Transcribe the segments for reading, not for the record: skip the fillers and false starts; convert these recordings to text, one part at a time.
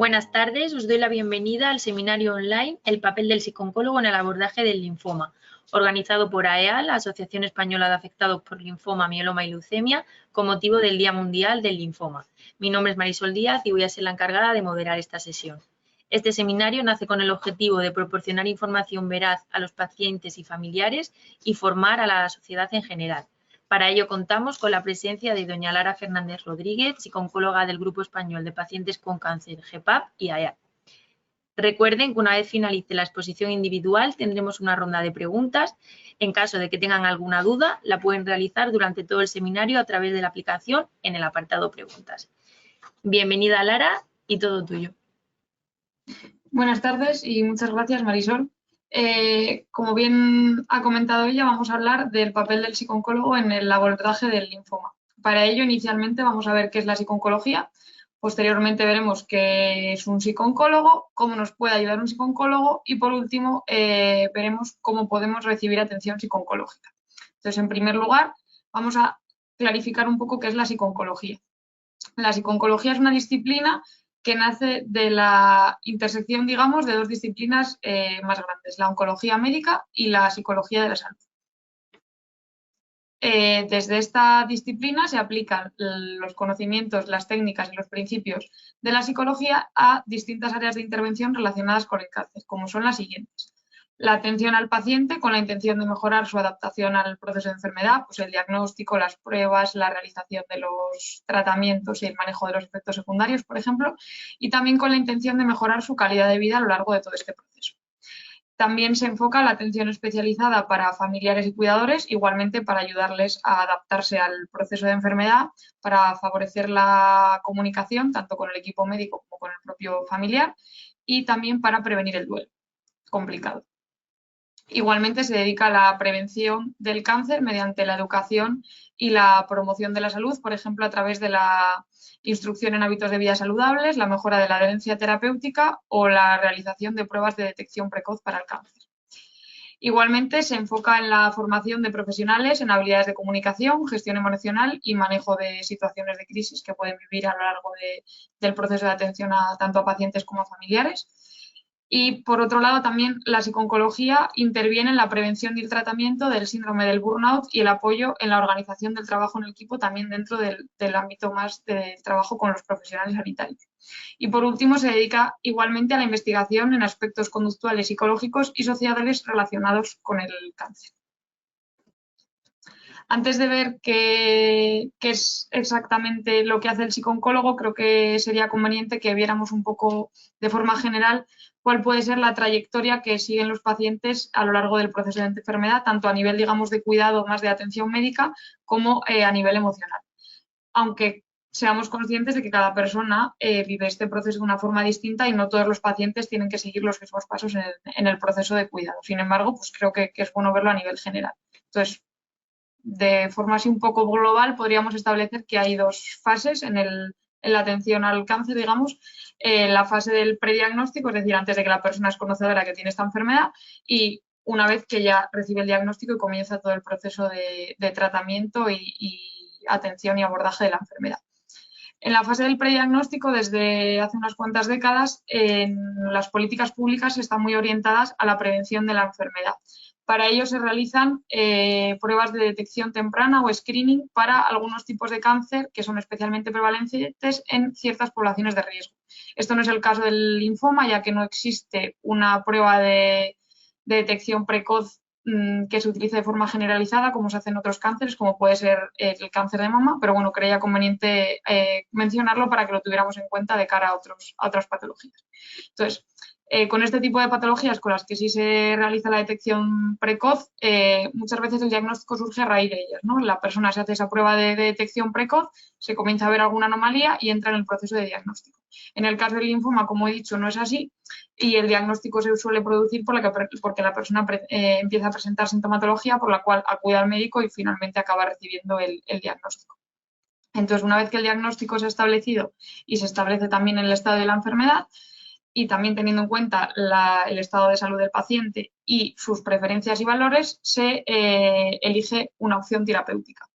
Buenas tardes, os doy la bienvenida al seminario online El papel del psicooncólogo en el abordaje del linfoma, organizado por AEAL, Asociación Española de Afectados por Linfoma, Mieloma y Leucemia, con motivo del Día Mundial del Linfoma. Mi nombre es Marisol Díaz y voy a ser la encargada de moderar esta sesión. Este seminario nace con el objetivo de proporcionar información veraz a los pacientes y familiares y formar a la sociedad en general. Para ello contamos con la presencia de doña Lara Fernández Rodríguez, psicooncóloga del Grupo Español de Pacientes con Cáncer, GEPAP y AEAL. Recuerden que una vez finalice la exposición individual tendremos una ronda de preguntas. En caso de que tengan alguna duda, la pueden realizar durante todo el seminario a través de la aplicación en el apartado preguntas. Bienvenida, Lara, y todo tuyo. Buenas tardes y muchas gracias, Marisol. Como bien ha comentado ella, vamos a hablar del papel del psicooncólogo en el abordaje del linfoma. Para ello, inicialmente vamos a ver qué es la psicooncología. Posteriormente veremos qué es un psicooncólogo, cómo nos puede ayudar un psicooncólogo y, por último, veremos cómo podemos recibir atención psicooncológica. Entonces, en primer lugar, vamos a clarificar un poco qué es la psicooncología. La psicooncología es una disciplina que nace de la intersección, digamos, de dos disciplinas más grandes, la oncología médica y la psicología de la salud. Desde esta disciplina se aplican los conocimientos, las técnicas y los principios de la psicología a distintas áreas de intervención relacionadas con el cáncer, como son las siguientes. La atención al paciente con la intención de mejorar su adaptación al proceso de enfermedad, pues el diagnóstico, las pruebas, la realización de los tratamientos y el manejo de los efectos secundarios, por ejemplo, y también con la intención de mejorar su calidad de vida a lo largo de todo este proceso. También se enfoca la atención especializada para familiares y cuidadores, igualmente para ayudarles a adaptarse al proceso de enfermedad, para favorecer la comunicación tanto con el equipo médico como con el propio familiar y también para prevenir el duelo complicado. Igualmente se dedica a la prevención del cáncer mediante la educación y la promoción de la salud, por ejemplo, a través de la instrucción en hábitos de vida saludables, la mejora de la adherencia terapéutica o la realización de pruebas de detección precoz para el cáncer. Igualmente se enfoca en la formación de profesionales en habilidades de comunicación, gestión emocional y manejo de situaciones de crisis que pueden vivir a lo largo del proceso de atención tanto a pacientes como a familiares. Y, por otro lado, también la psicooncología interviene en la prevención y el tratamiento del síndrome del burnout y el apoyo en la organización del trabajo en equipo también dentro del ámbito más del trabajo con los profesionales sanitarios. Y, por último, se dedica igualmente a la investigación en aspectos conductuales, psicológicos y sociales relacionados con el cáncer. Antes de ver qué es exactamente lo que hace el psicooncólogo, creo que sería conveniente que viéramos un poco de forma general cuál puede ser la trayectoria que siguen los pacientes a lo largo del proceso de enfermedad, tanto a nivel, digamos, de cuidado más de atención médica como a nivel emocional. Aunque seamos conscientes de que cada persona vive este proceso de una forma distinta y no todos los pacientes tienen que seguir los mismos pasos en el proceso de cuidado. Sin embargo, pues creo que es bueno verlo a nivel general. Entonces, de forma así un poco global, podríamos establecer que hay dos fases en la atención al cáncer, digamos, la fase del prediagnóstico, es decir, antes de que la persona es conocedora que tiene esta enfermedad, y una vez que ya recibe el diagnóstico y comienza todo el proceso de tratamiento y atención y abordaje de la enfermedad. En la fase del prediagnóstico, desde hace unas cuantas décadas, las políticas públicas están muy orientadas a la prevención de la enfermedad. Para ello se realizan pruebas de detección temprana o screening para algunos tipos de cáncer que son especialmente prevalentes en ciertas poblaciones de riesgo. Esto no es el caso del linfoma, ya que no existe una prueba de detección precoz que se utilice de forma generalizada, como se hace en otros cánceres, como puede ser el cáncer de mama, pero bueno, creía conveniente mencionarlo para que lo tuviéramos en cuenta de cara a otras patologías. Entonces, con este tipo de patologías con las que sí se realiza la detección precoz, muchas veces el diagnóstico surge a raíz de ellas, ¿no? La persona se hace esa prueba de detección precoz, se comienza a ver alguna anomalía y entra en el proceso de diagnóstico. En el caso del linfoma, como he dicho, no es así y el diagnóstico se suele producir porque la persona empieza a presentar sintomatología por la cual acude al médico y finalmente acaba recibiendo el diagnóstico. Entonces, una vez que el diagnóstico se ha establecido y se establece también el estado de la enfermedad, y también teniendo en cuenta el estado de salud del paciente y sus preferencias y valores, se elige una opción terapéutica.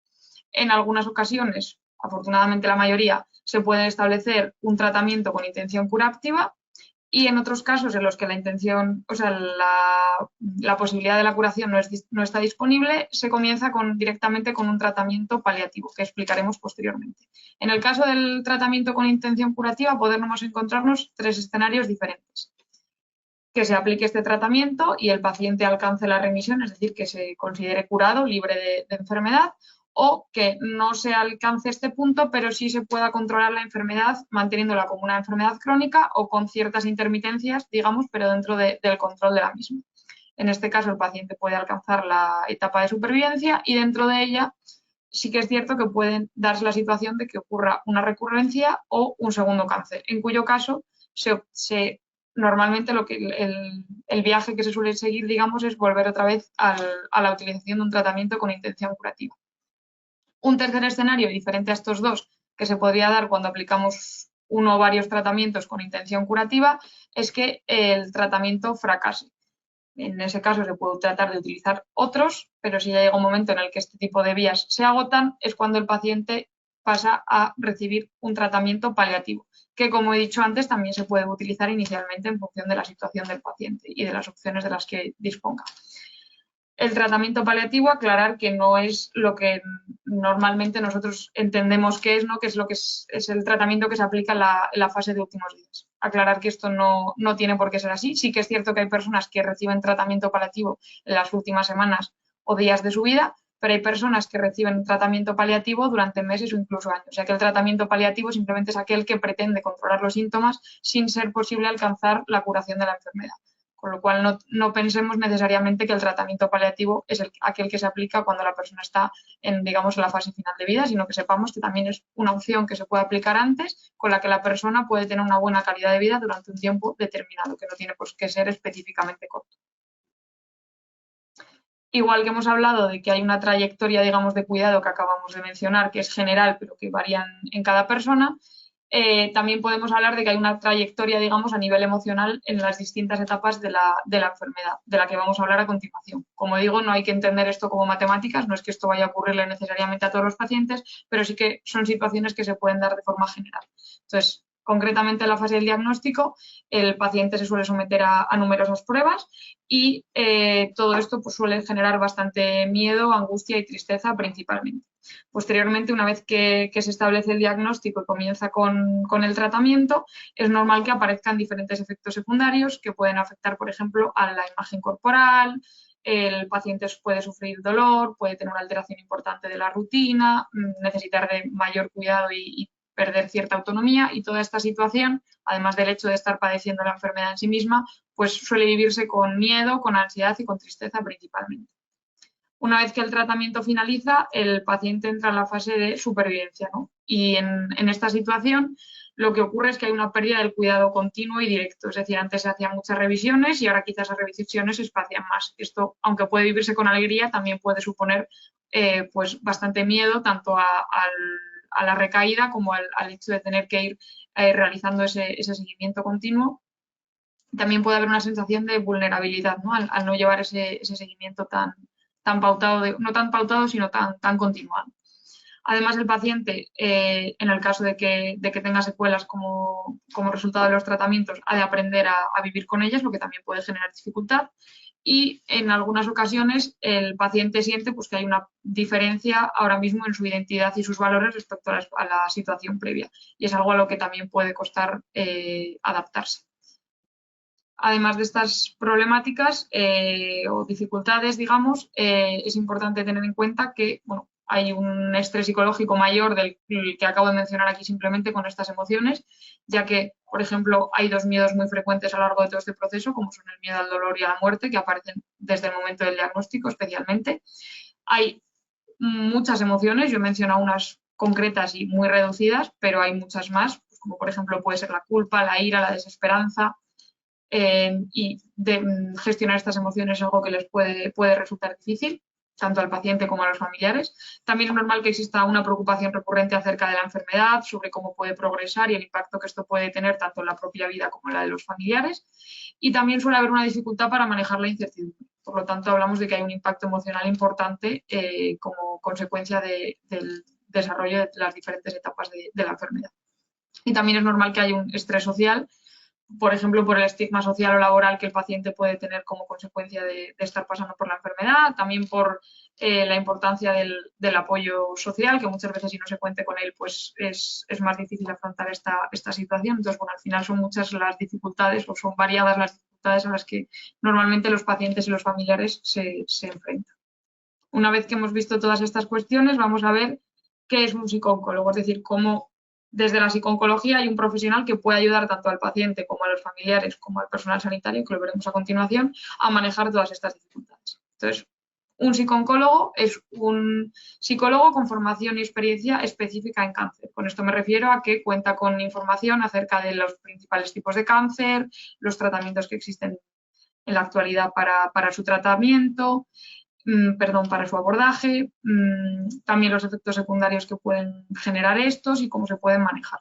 En algunas ocasiones afortunadamente la mayoría, se puede establecer un tratamiento con intención curativa, y en otros casos en los que la intención, o sea, la posibilidad de la curación no está disponible, se comienza directamente con un tratamiento paliativo, que explicaremos posteriormente. En el caso del tratamiento con intención curativa, podemos encontrarnos 3 escenarios diferentes. Que se aplique este tratamiento y el paciente alcance la remisión, es decir, que se considere curado, libre de enfermedad, o que no se alcance este punto, pero sí se pueda controlar la enfermedad manteniéndola como una enfermedad crónica o con ciertas intermitencias, digamos, pero dentro del control de la misma. En este caso, el paciente puede alcanzar la etapa de supervivencia y dentro de ella sí que es cierto que puede darse la situación de que ocurra una recurrencia o un segundo cáncer, en cuyo caso normalmente el viaje que se suele seguir, digamos, es volver otra vez a la utilización de un tratamiento con intención curativa. Un tercer escenario, diferente a estos dos, que se podría dar cuando aplicamos uno o varios tratamientos con intención curativa, es que el tratamiento fracase. En ese caso se puede tratar de utilizar otros, pero si ya llega un momento en el que este tipo de vías se agotan, es cuando el paciente pasa a recibir un tratamiento paliativo, que como he dicho antes también se puede utilizar inicialmente en función de la situación del paciente y de las opciones de las que disponga. El tratamiento paliativo, aclarar que no es lo que normalmente nosotros entendemos que es, ¿no? Que es lo que es el tratamiento que se aplica en la fase de últimos días. Aclarar que esto no tiene por qué ser así. Sí que es cierto que hay personas que reciben tratamiento paliativo en las últimas semanas o días de su vida, pero hay personas que reciben tratamiento paliativo durante meses o incluso años. O sea que el tratamiento paliativo simplemente es aquel que pretende controlar los síntomas sin ser posible alcanzar la curación de la enfermedad. Con lo cual no pensemos necesariamente que el tratamiento paliativo es aquel que se aplica cuando la persona está en, digamos, en la fase final de vida, sino que sepamos que también es una opción que se puede aplicar antes, con la que la persona puede tener una buena calidad de vida durante un tiempo determinado, que no tiene pues, que ser específicamente corto. Igual que hemos hablado de que hay una trayectoria, digamos, de cuidado que acabamos de mencionar, que es general, pero que varía en cada persona, también podemos hablar de que hay una trayectoria, digamos, a nivel emocional en las distintas etapas de la enfermedad, de la que vamos a hablar a continuación. Como digo, no hay que entender esto como matemáticas, no es que esto vaya a ocurrirle necesariamente a todos los pacientes, pero sí que son situaciones que se pueden dar de forma general. Entonces, concretamente en la fase del diagnóstico, el paciente se suele someter a numerosas pruebas y todo esto pues, suele generar bastante miedo, angustia y tristeza principalmente. Posteriormente, una vez que se establece el diagnóstico y comienza con el tratamiento, es normal que aparezcan diferentes efectos secundarios que pueden afectar, por ejemplo, a la imagen corporal. El paciente puede sufrir dolor, puede tener una alteración importante de la rutina, necesitar de mayor cuidado y perder cierta autonomía, y toda esta situación, además del hecho de estar padeciendo la enfermedad en sí misma, pues suele vivirse con miedo, con ansiedad y con tristeza principalmente. Una vez que el tratamiento finaliza, el paciente entra en la fase de supervivencia, ¿no? Y en esta situación lo que ocurre es que hay una pérdida del cuidado continuo y directo. Es decir, antes se hacían muchas revisiones y ahora quizás las revisiones se espacian más. Esto, aunque puede vivirse con alegría, también puede suponer pues bastante miedo tanto a la recaída como al hecho de tener que ir realizando ese seguimiento continuo. También puede haber una sensación de vulnerabilidad, ¿no? Al no llevar ese seguimiento tan pautado, no tan pautado, sino tan continuado. Además, el paciente, en el caso de que tenga secuelas como resultado de los tratamientos, ha de aprender a vivir con ellas, lo que también puede generar dificultad. Y en algunas ocasiones el paciente siente pues, que hay una diferencia ahora mismo en su identidad y sus valores respecto a la situación previa. Y es algo a lo que también puede costar adaptarse. Además de estas problemáticas o dificultades, digamos, es importante tener en cuenta que bueno, hay un estrés psicológico mayor del que acabo de mencionar aquí simplemente con estas emociones, ya que, por ejemplo, hay 2 miedos muy frecuentes a lo largo de todo este proceso, como son el miedo al dolor y a la muerte, que aparecen desde el momento del diagnóstico especialmente. Hay muchas emociones, yo he mencionado unas concretas y muy reducidas, pero hay muchas más, como por ejemplo puede ser la culpa, la ira, la desesperanza, y gestionar estas emociones es algo que les puede resultar difícil, tanto al paciente como a los familiares. También es normal que exista una preocupación recurrente acerca de la enfermedad, sobre cómo puede progresar y el impacto que esto puede tener tanto en la propia vida como en la de los familiares. Y también suele haber una dificultad para manejar la incertidumbre. Por lo tanto, hablamos de que hay un impacto emocional importante como consecuencia de desarrollo de las diferentes etapas de la enfermedad. Y también es normal que haya un estrés social, por ejemplo, por el estigma social o laboral que el paciente puede tener como consecuencia de estar pasando por la enfermedad, también por la importancia del apoyo social, que muchas veces si no se cuente con él, pues es más difícil afrontar esta situación. Entonces, bueno, al final son muchas las dificultades o son variadas las dificultades a las que normalmente los pacientes y los familiares se enfrentan. Una vez que hemos visto todas estas cuestiones, vamos a ver qué es un psicooncólogo, es decir, cómo desde la psicooncología hay un profesional que puede ayudar tanto al paciente como a los familiares como al personal sanitario, que lo veremos a continuación, a manejar todas estas dificultades. Entonces, un psicooncólogo es un psicólogo con formación y experiencia específica en cáncer. Con esto me refiero a que cuenta con información acerca de los principales tipos de cáncer, los tratamientos que existen en la actualidad para su tratamiento, para su abordaje, también los efectos secundarios que pueden generar estos y cómo se pueden manejar.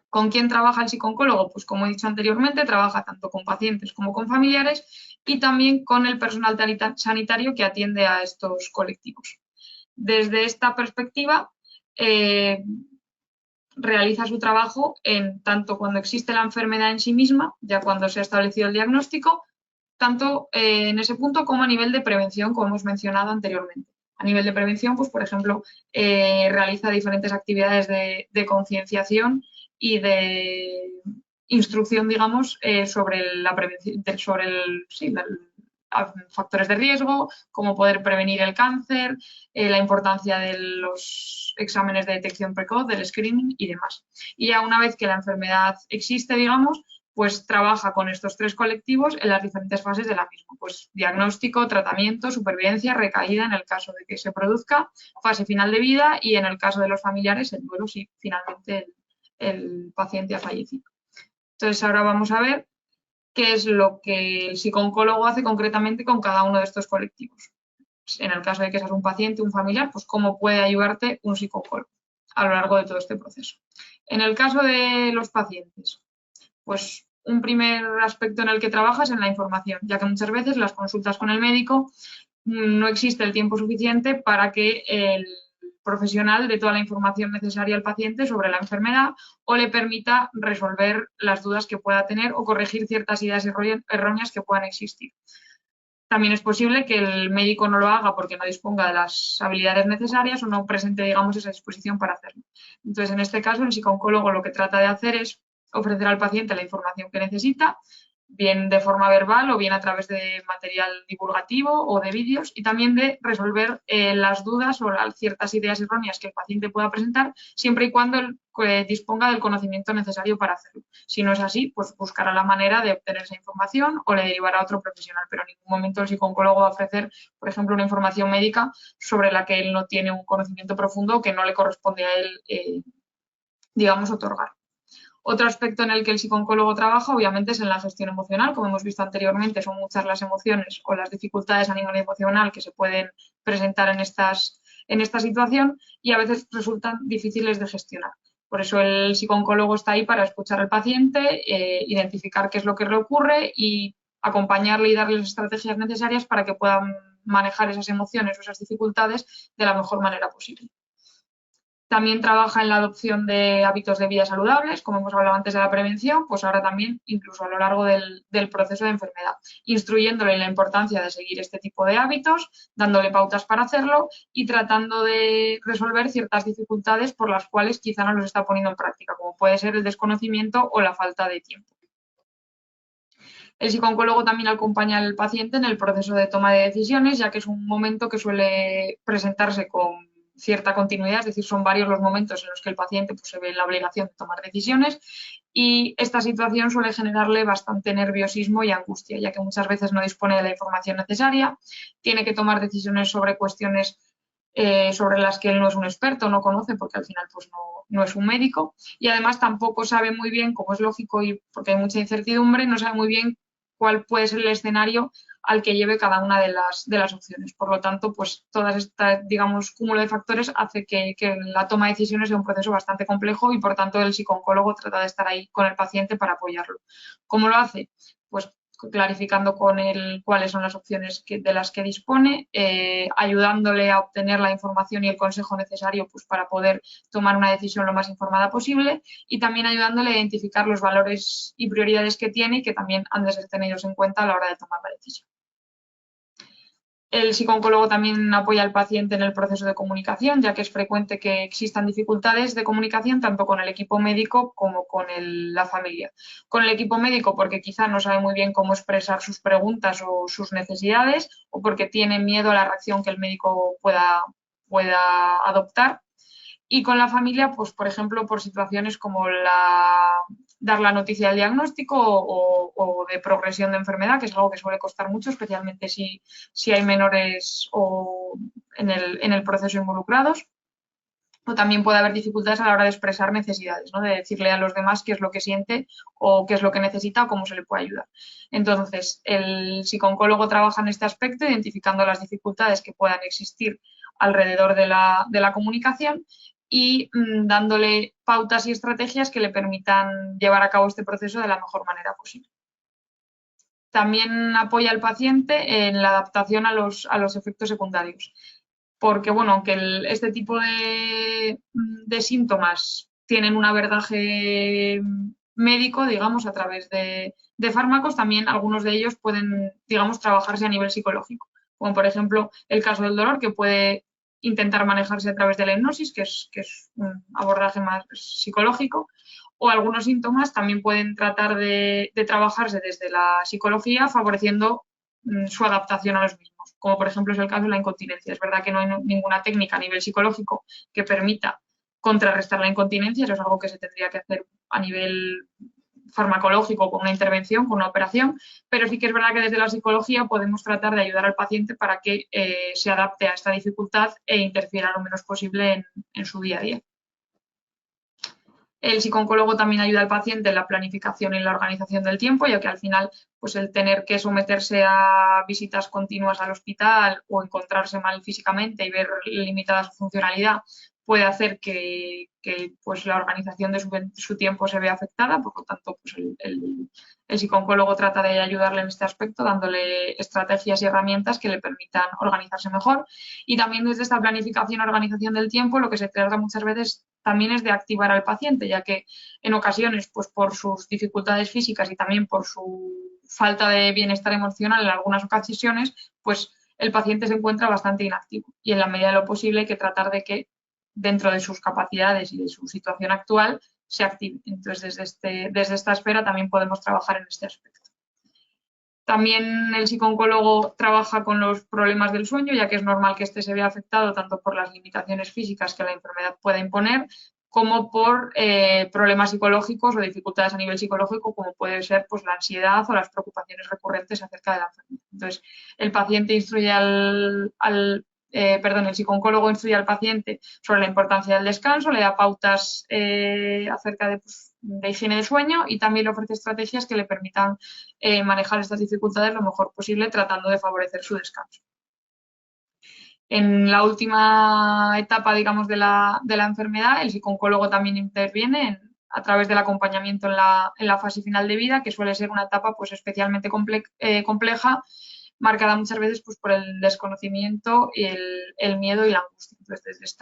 ¿Con quién trabaja el psicooncólogo? Pues como he dicho anteriormente, trabaja tanto con pacientes como con familiares y también con el personal sanitario que atiende a estos colectivos. Desde esta perspectiva, realiza su trabajo en tanto cuando existe la enfermedad en sí misma, ya cuando se ha establecido el diagnóstico, tanto en ese punto como a nivel de prevención, como hemos mencionado anteriormente. A nivel de prevención, pues por ejemplo, realiza diferentes actividades de concienciación y de instrucción, digamos, sobre la prevención, factores de riesgo, cómo poder prevenir el cáncer, la importancia de los exámenes de detección precoz, del screening y demás. Y ya una vez que la enfermedad existe, digamos, pues trabaja con estos tres colectivos en las diferentes fases de la misma. Pues diagnóstico, tratamiento, supervivencia, recaída en el caso de que se produzca, fase final de vida y en el caso de los familiares el duelo si finalmente el paciente ha fallecido. Entonces ahora vamos a ver qué es lo que el psicooncólogo hace concretamente con cada uno de estos colectivos. En el caso de que seas un paciente, un familiar, pues cómo puede ayudarte un psicooncólogo a lo largo de todo este proceso. En el caso de los pacientes, pues un primer aspecto en el que trabaja es en la información, ya que muchas veces las consultas con el médico no existe el tiempo suficiente para que el profesional dé toda la información necesaria al paciente sobre la enfermedad o le permita resolver las dudas que pueda tener o corregir ciertas ideas erróneas que puedan existir. También es posible que el médico no lo haga porque no disponga de las habilidades necesarias o no presente, digamos, esa disposición para hacerlo. Entonces, en este caso, el psicooncólogo lo que trata de hacer es ofrecer al paciente la información que necesita, bien de forma verbal o bien a través de material divulgativo o de vídeos, y también de resolver las dudas o ciertas ideas erróneas que el paciente pueda presentar, siempre y cuando disponga del conocimiento necesario para hacerlo. Si no es así, pues buscará la manera de obtener esa información o le derivará a otro profesional, pero en ningún momento el psicooncólogo va a ofrecer, por ejemplo, una información médica sobre la que él no tiene un conocimiento profundo o que no le corresponde a él, digamos, otorgar. Otro aspecto en el que el psicooncólogo trabaja, obviamente, es en la gestión emocional. Como hemos visto anteriormente, son muchas las emociones o las dificultades a nivel emocional que se pueden presentar en esta situación y a veces resultan difíciles de gestionar. Por eso el psicooncólogo está ahí para escuchar al paciente, identificar qué es lo que le ocurre y acompañarle y darle las estrategias necesarias para que puedan manejar esas emociones o esas dificultades de la mejor manera posible. También trabaja en la adopción de hábitos de vida saludables, como hemos hablado antes de la prevención, pues ahora también incluso a lo largo del proceso de enfermedad, instruyéndole en la importancia de seguir este tipo de hábitos, dándole pautas para hacerlo y tratando de resolver ciertas dificultades por las cuales quizá no los está poniendo en práctica, como puede ser el desconocimiento o la falta de tiempo. El psicooncólogo también acompaña al paciente en el proceso de toma de decisiones, ya que es un momento que suele presentarse con cierta continuidad, es decir, son varios los momentos en los que el paciente pues, se ve en la obligación de tomar decisiones y esta situación suele generarle bastante nerviosismo y angustia, ya que muchas veces no dispone de la información necesaria, tiene que tomar decisiones sobre cuestiones sobre las que él no es un experto, no conoce porque al final pues, no es un médico y además tampoco sabe muy bien, como es lógico y porque hay mucha incertidumbre, no sabe muy bien cuál puede ser el escenario al que lleve cada una de las opciones. Por lo tanto, pues todas estas, digamos, cúmulo de factores hace que la toma de decisiones sea un proceso bastante complejo y, por tanto, el psicooncólogo trata de estar ahí con el paciente para apoyarlo. ¿Cómo lo hace? Pues clarificando con él cuáles son las opciones de las que dispone, ayudándole a obtener la información y el consejo necesario pues, para poder tomar una decisión lo más informada posible, y también ayudándole a identificar los valores y prioridades que tiene y que también han de ser tenidos en cuenta a la hora de tomar la decisión. El psicooncólogo también apoya al paciente en el proceso de comunicación, ya que es frecuente que existan dificultades de comunicación tanto con el equipo médico como con la familia. Con el equipo médico porque quizá no sabe muy bien cómo expresar sus preguntas o sus necesidades, o porque tiene miedo a la reacción que el médico pueda adoptar. Y con la familia, pues por ejemplo, por situaciones como dar la noticia del diagnóstico o de progresión de enfermedad, que es algo que suele costar mucho, especialmente si hay menores en el proceso involucrados. O también puede haber dificultades a la hora de expresar necesidades, ¿no? De decirle a los demás qué es lo que siente o qué es lo que necesita o cómo se le puede ayudar. Entonces, el psicooncólogo trabaja en este aspecto, identificando las dificultades que puedan existir alrededor de la comunicación y dándole pautas y estrategias que le permitan llevar a cabo este proceso de la mejor manera posible. También apoya al paciente en la adaptación a los efectos secundarios, porque, bueno, aunque este tipo de síntomas tienen un abordaje médico, digamos, a través de fármacos, también algunos de ellos pueden, digamos, trabajarse a nivel psicológico, como por ejemplo el caso del dolor, que puede intentar manejarse a través de la hipnosis, que es un abordaje más psicológico, o algunos síntomas también pueden tratar de trabajarse desde la psicología, favoreciendo su adaptación a los mismos, como por ejemplo es el caso de la incontinencia. Es verdad que no hay ninguna técnica a nivel psicológico que permita contrarrestar la incontinencia, eso es algo que se tendría que hacer a nivel farmacológico con una intervención, con una operación, pero sí que es verdad que desde la psicología podemos tratar de ayudar al paciente para que se adapte a esta dificultad e interfiera lo menos posible en su día a día. El psicooncólogo también ayuda al paciente en la planificación y en la organización del tiempo, ya que al final pues el tener que someterse a visitas continuas al hospital o encontrarse mal físicamente y ver limitada su funcionalidad puede hacer que pues la organización de su tiempo se vea afectada. Por lo tanto, pues el psicooncólogo trata de ayudarle en este aspecto, dándole estrategias y herramientas que le permitan organizarse mejor. Y también desde esta planificación y organización del tiempo, lo que se trata muchas veces también es de activar al paciente, ya que en ocasiones, pues por sus dificultades físicas y también por su falta de bienestar emocional en algunas ocasiones, pues el paciente se encuentra bastante inactivo, y en la medida de lo posible hay que tratar de que dentro de sus capacidades y de su situación actual se active. Entonces, desde esta esfera también podemos trabajar en este aspecto. También el psicooncólogo trabaja con los problemas del sueño, ya que es normal que este se vea afectado tanto por las limitaciones físicas que la enfermedad pueda imponer, como por problemas psicológicos o dificultades a nivel psicológico, como puede ser pues, la ansiedad o las preocupaciones recurrentes acerca de la enfermedad. Entonces, el paciente instruye el psicooncólogo instruye al paciente sobre la importancia del descanso, le da pautas acerca de higiene de sueño, y también le ofrece estrategias que le permitan manejar estas dificultades lo mejor posible, tratando de favorecer su descanso. En la última etapa, digamos, de la enfermedad, el psicooncólogo también interviene a través del acompañamiento en la fase final de vida, que suele ser una etapa pues, especialmente compleja, marcada muchas veces pues, por el desconocimiento, y el miedo y la angustia. Entonces,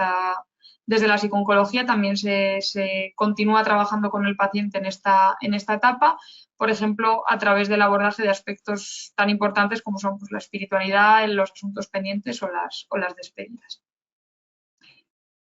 desde la psicooncología también se continúa trabajando con el paciente en esta etapa, por ejemplo, a través del abordaje de aspectos tan importantes como son pues, la espiritualidad, los asuntos pendientes o las despedidas.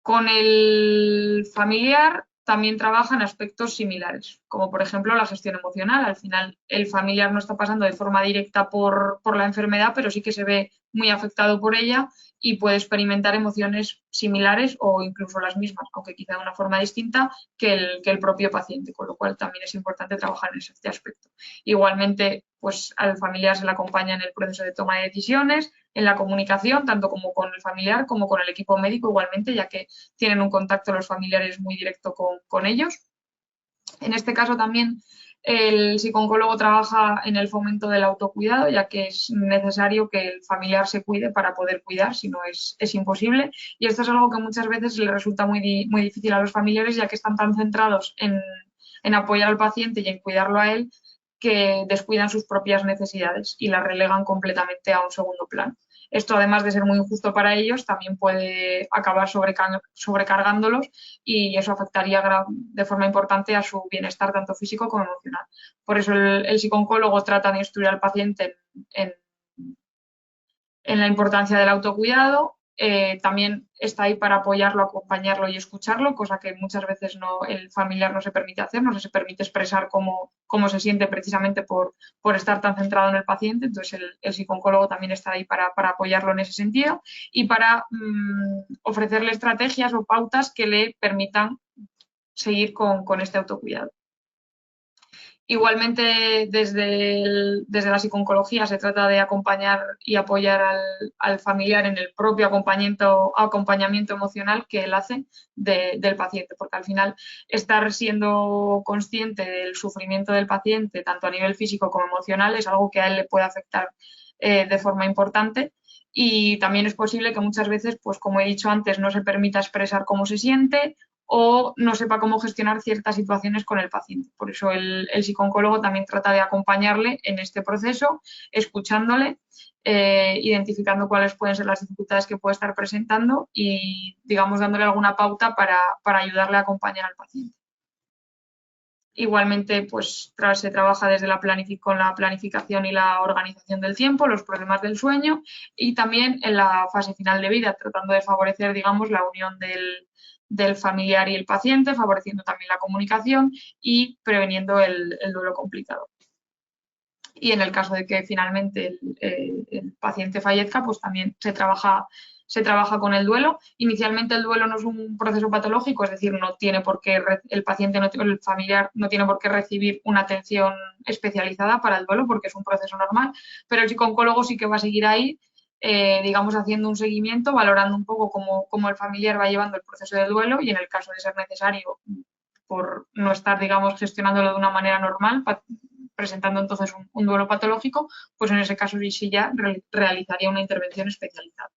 Con el familiar también trabaja en aspectos similares, como por ejemplo la gestión emocional. Al final, el familiar no está pasando de forma directa por la enfermedad, pero sí que se ve muy afectado por ella y puede experimentar emociones similares o incluso las mismas, aunque quizá de una forma distinta que el propio paciente, con lo cual también es importante trabajar en este aspecto. Igualmente, pues al familiar se le acompaña en el proceso de toma de decisiones, en la comunicación, tanto como con el familiar como con el equipo médico igualmente, ya que tienen un contacto los familiares muy directo con ellos. En este caso también el psicooncólogo trabaja en el fomento del autocuidado, ya que es necesario que el familiar se cuide para poder cuidar, si no es imposible. Y esto es algo que muchas veces le resulta muy difícil a los familiares, ya que están tan centrados en apoyar al paciente y en cuidarlo a él, que descuidan sus propias necesidades y las relegan completamente a un segundo plano. Esto, además de ser muy injusto para ellos, también puede acabar sobrecargándolos y eso afectaría de forma importante a su bienestar tanto físico como emocional. Por eso el psicooncólogo trata de instruir al paciente en la importancia del autocuidado. También está ahí para apoyarlo, acompañarlo y escucharlo, cosa que muchas veces el familiar no se permite hacer, no se permite expresar cómo se siente precisamente por estar tan centrado en el paciente. Entonces el psicooncólogo también está ahí para apoyarlo en ese sentido y para ofrecerle estrategias o pautas que le permitan seguir con este autocuidado. Igualmente, desde la psicooncología se trata de acompañar y apoyar al familiar en el propio acompañamiento emocional que él hace del paciente, porque al final estar siendo consciente del sufrimiento del paciente, tanto a nivel físico como emocional, es algo que a él le puede afectar de forma importante. Y también es posible que muchas veces, pues como he dicho antes, no se permita expresar cómo se siente o no sepa cómo gestionar ciertas situaciones con el paciente. Por eso el psicooncólogo también trata de acompañarle en este proceso, escuchándole, identificando cuáles pueden ser las dificultades que puede estar presentando y, digamos, dándole alguna pauta para ayudarle a acompañar al paciente. Igualmente, pues se trabaja desde con la planificación y la organización del tiempo, los problemas del sueño y también en la fase final de vida, tratando de favorecer, digamos, la unión del familiar y el paciente, favoreciendo también la comunicación y preveniendo el duelo complicado. Y en el caso de que finalmente el paciente fallezca, pues también se trabaja con el duelo. Inicialmente el duelo no es un proceso patológico, es decir, no tiene por qué el paciente, el familiar no tiene por qué recibir una atención especializada para el duelo porque es un proceso normal, pero el psicooncólogo sí que va a seguir ahí, digamos, haciendo un seguimiento, valorando un poco cómo el familiar va llevando el proceso de duelo y en el caso de ser necesario, por no estar, digamos, gestionándolo de una manera normal, presentando entonces un duelo patológico, pues en ese caso sí ya realizaría una intervención especializada.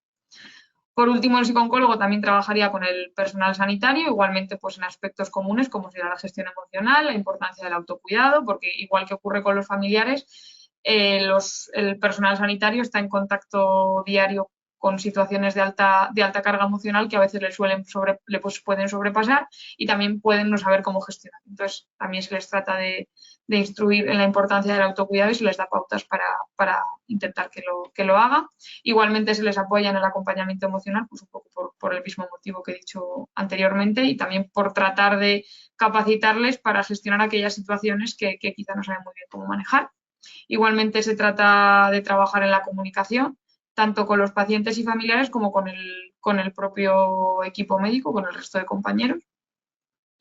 Por último, el psicooncólogo también trabajaría con el personal sanitario, igualmente pues en aspectos comunes como sería la gestión emocional, la importancia del autocuidado, porque igual que ocurre con los familiares, el personal sanitario está en contacto diario con situaciones de alta carga emocional que a veces le pueden sobrepasar y también pueden no saber cómo gestionar. Entonces, también se les trata de instruir en la importancia del autocuidado y se les da pautas para intentar que lo haga. Igualmente se les apoya en el acompañamiento emocional, pues un poco por el mismo motivo que he dicho anteriormente y también por tratar de capacitarles para gestionar aquellas situaciones que quizá no saben muy bien cómo manejar. Igualmente se trata de trabajar en la comunicación, tanto con los pacientes y familiares como con el propio equipo médico, con el resto de compañeros.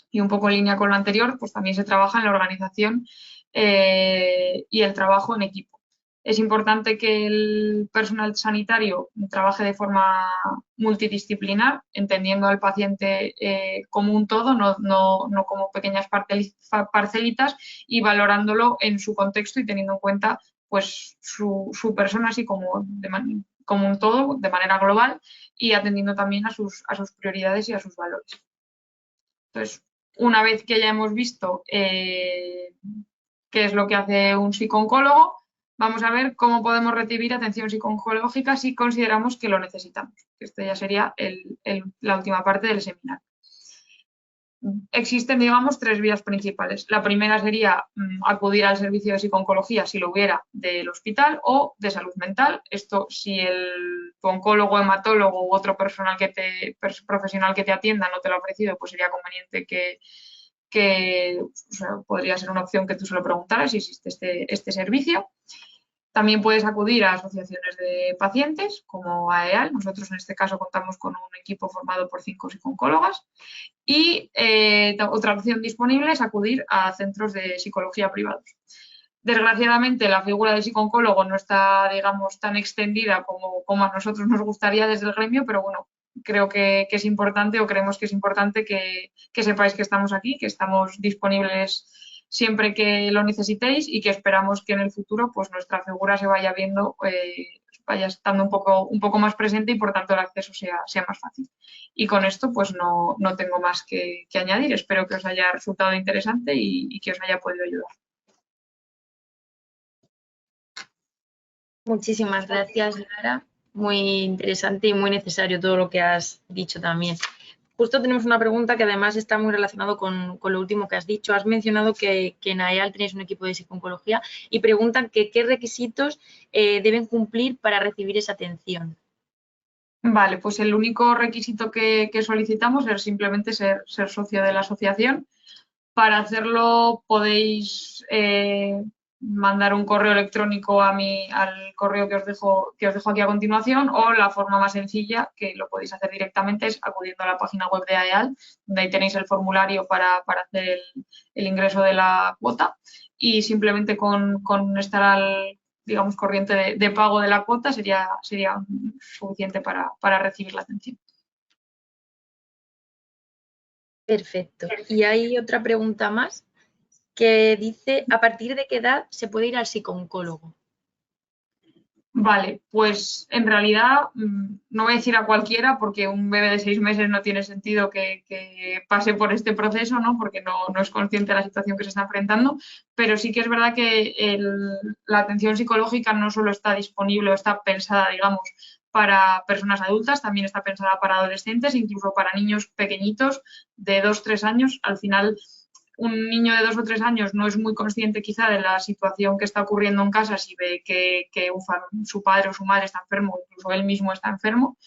Y un poco en línea con lo anterior, pues también se trabaja en la organización y el trabajo en equipo. Es importante que el personal sanitario trabaje de forma multidisciplinar, entendiendo al paciente como un todo, no como pequeñas parcelitas y valorándolo en su contexto y teniendo en cuenta pues, su persona así como un todo, de manera global y atendiendo también a sus prioridades y a sus valores. Entonces, una vez que ya hemos visto qué es lo que hace un psicooncólogo, vamos a ver cómo podemos recibir atención psicooncológica si consideramos que lo necesitamos. Esto ya sería la última parte del seminario. Existen, digamos, tres vías principales. La primera sería acudir al servicio de psicooncología, si lo hubiera, del hospital o de salud mental. Esto, si tu oncólogo, hematólogo u otro profesional que te atienda no te lo ha ofrecido, pues sería conveniente que podría ser una opción que tú se lo preguntaras si existe este servicio. También puedes acudir a asociaciones de pacientes como AEAL. Nosotros en este caso contamos con un equipo formado por 5 psicooncólogas. Y otra opción disponible es acudir a centros de psicología privados. Desgraciadamente, la figura del psicooncólogo no está, digamos, tan extendida como a nosotros nos gustaría desde el gremio, pero bueno, creo que es importante o creemos que es importante que sepáis que estamos aquí, que estamos disponibles siempre que lo necesitéis y que esperamos que en el futuro pues nuestra figura se vaya viendo, vaya estando un poco más presente y por tanto el acceso sea más fácil. Y con esto pues no tengo más que añadir. Espero que os haya resultado interesante y que os haya podido ayudar. Muchísimas gracias, Lara. Muy interesante y muy necesario todo lo que has dicho también. Justo tenemos una pregunta que además está muy relacionado con lo último que has dicho. Has mencionado que en AEAL tenéis un equipo de psiconcología y preguntan que qué requisitos deben cumplir para recibir esa atención. Vale, pues el único requisito que solicitamos es simplemente ser socio de la asociación. Para hacerlo podéis mandar un correo electrónico al correo que os dejo aquí a continuación, o la forma más sencilla, que lo podéis hacer directamente, es acudiendo a la página web de AEAL, donde ahí tenéis el formulario para hacer el ingreso de la cuota, y simplemente con estar digamos, corriente de pago de la cuota sería suficiente para recibir la atención. Perfecto. Y hay otra pregunta más que dice, ¿a partir de qué edad se puede ir al psicooncólogo? Vale, pues en realidad no voy a decir a cualquiera, porque un bebé de 6 meses no tiene sentido que pase por este proceso, ¿no? Porque no es consciente de la situación que se está enfrentando, pero sí que es verdad que la atención psicológica no solo está disponible o está pensada, digamos, para personas adultas, también está pensada para adolescentes, incluso para niños pequeñitos de 2 o 3 años. Al final, un niño de 2 o 3 años no es muy consciente quizá de la situación que está ocurriendo en casa si ve que su padre o su madre está enfermo, incluso él mismo está enfermo.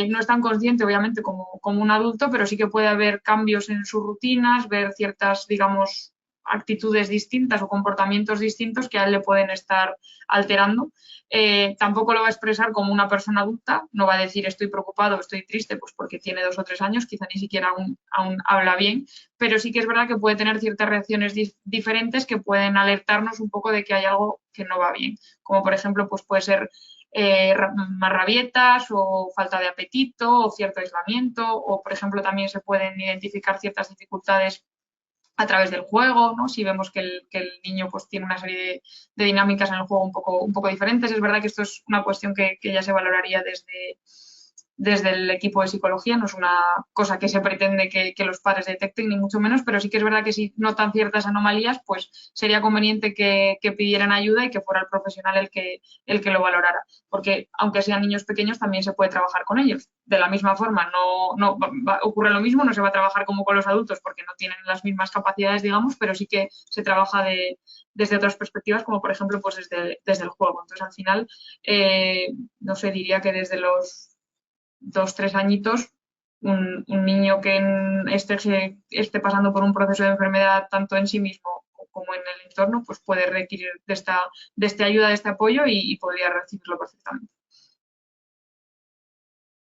No es tan consciente, obviamente, como un adulto, pero sí que puede haber cambios en sus rutinas, ver ciertas, digamos, actitudes distintas o comportamientos distintos que a él le pueden estar alterando. Tampoco lo va a expresar como una persona adulta, no va a decir estoy preocupado, estoy triste, pues porque tiene 2 o 3 años, quizá ni siquiera aún habla bien, pero sí que es verdad que puede tener ciertas reacciones diferentes que pueden alertarnos un poco de que hay algo que no va bien, como por ejemplo pues puede ser más rabietas o falta de apetito o cierto aislamiento, o por ejemplo también se pueden identificar ciertas dificultades a través del juego, ¿no? Si vemos que el niño pues, tiene una serie de dinámicas en el juego un poco diferentes. Es verdad que esto es una cuestión que ya se valoraría desde el equipo de psicología, no es una cosa que se pretende que los padres detecten, ni mucho menos, pero sí que es verdad que si notan ciertas anomalías, pues sería conveniente que pidieran ayuda y que fuera el profesional el que lo valorara, porque aunque sean niños pequeños, también se puede trabajar con ellos. De la misma forma, no ocurre lo mismo, no se va a trabajar como con los adultos porque no tienen las mismas capacidades, digamos, pero sí que se trabaja desde otras perspectivas, como por ejemplo pues desde el juego. Entonces, al final, no sé, diría que desde los 2 o 3 añitos, un niño que esté pasando por un proceso de enfermedad tanto en sí mismo como en el entorno, pues puede requerir de esta ayuda, de este apoyo y podría recibirlo perfectamente.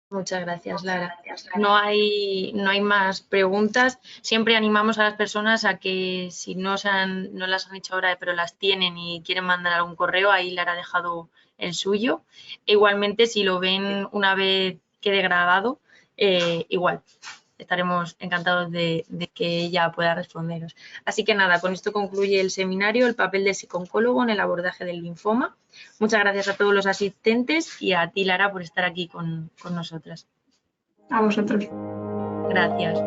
Muchas gracias, Lara. No hay más preguntas. Siempre animamos a las personas a que si no las han hecho ahora, pero las tienen y quieren mandar algún correo, ahí Lara ha dejado el suyo. E igualmente, si lo ven una vez quede grabado, igual estaremos encantados de que ella pueda responderos. Así que nada, con esto concluye el seminario, el papel del psicooncólogo en el abordaje del linfoma. Muchas gracias a todos los asistentes y a ti, Lara, por estar aquí con nosotras. A vosotros. Gracias.